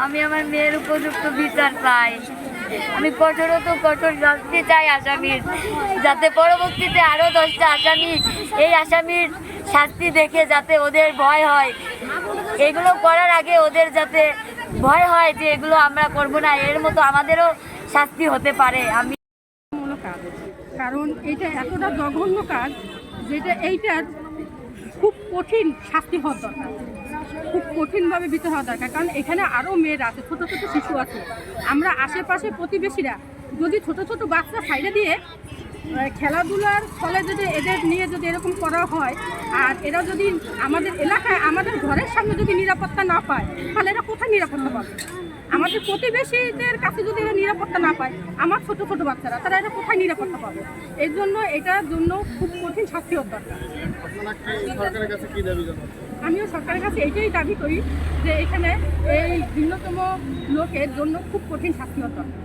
আমি আমার মেয়ের উপযুক্ত বিচার চাই। আমি কঠোর শাস্তি চাই আসামির, যাতে পরবর্তীতে আরও 10টা আসামি এই আসামির শাস্তি দেখে যাতে ওদের ভয় হয়, এগুলো করার আগে ওদের যাতে ভয় হয় যে এগুলো আমরা করব না, এর মতো আমাদেরও শাস্তি হতে পারে। আমি কাজ, কারণ এটা এতটা জঘন্য কাজ যেটা এইটার খুব কঠিন শাস্তি হওয়া দরকার, খুব কঠিনভাবে বিচার হওয়া দরকার। কারণ এখানে আরও মেয়েরা আছে, ছোটো ছোটো শিশু আছে। আমরা আশেপাশে প্রতিবেশীরা যদি ছোট ছোট বাচ্চা সাইডে দিয়ে খেলাধুলার ফলে যদি এদের নিয়ে যদি এরকম করা হয়, আর এরা যদি আমাদের এলাকায় আমাদের ঘরের সামনে যদি নিরাপত্তা না পায়, তাহলে এরা কোথায় নিরাপত্তা পাবে? আমাদের প্রতিবেশীদের কাছে যদি এরা নিরাপত্তা না পায়, আমার ছোট ছোট বাচ্চারা তারা এরা কোথায় নিরাপত্তা পাবে? এই জন্য এটার জন্য খুব কঠিন শাস্তি হওয়ার দরকার। আমিও সরকারের কাছে এইটাই দাবি করি যে এখানে এই ভিন্নতম লোকের জন্য খুব কঠিন শাস্তি হওয়ার দরকার।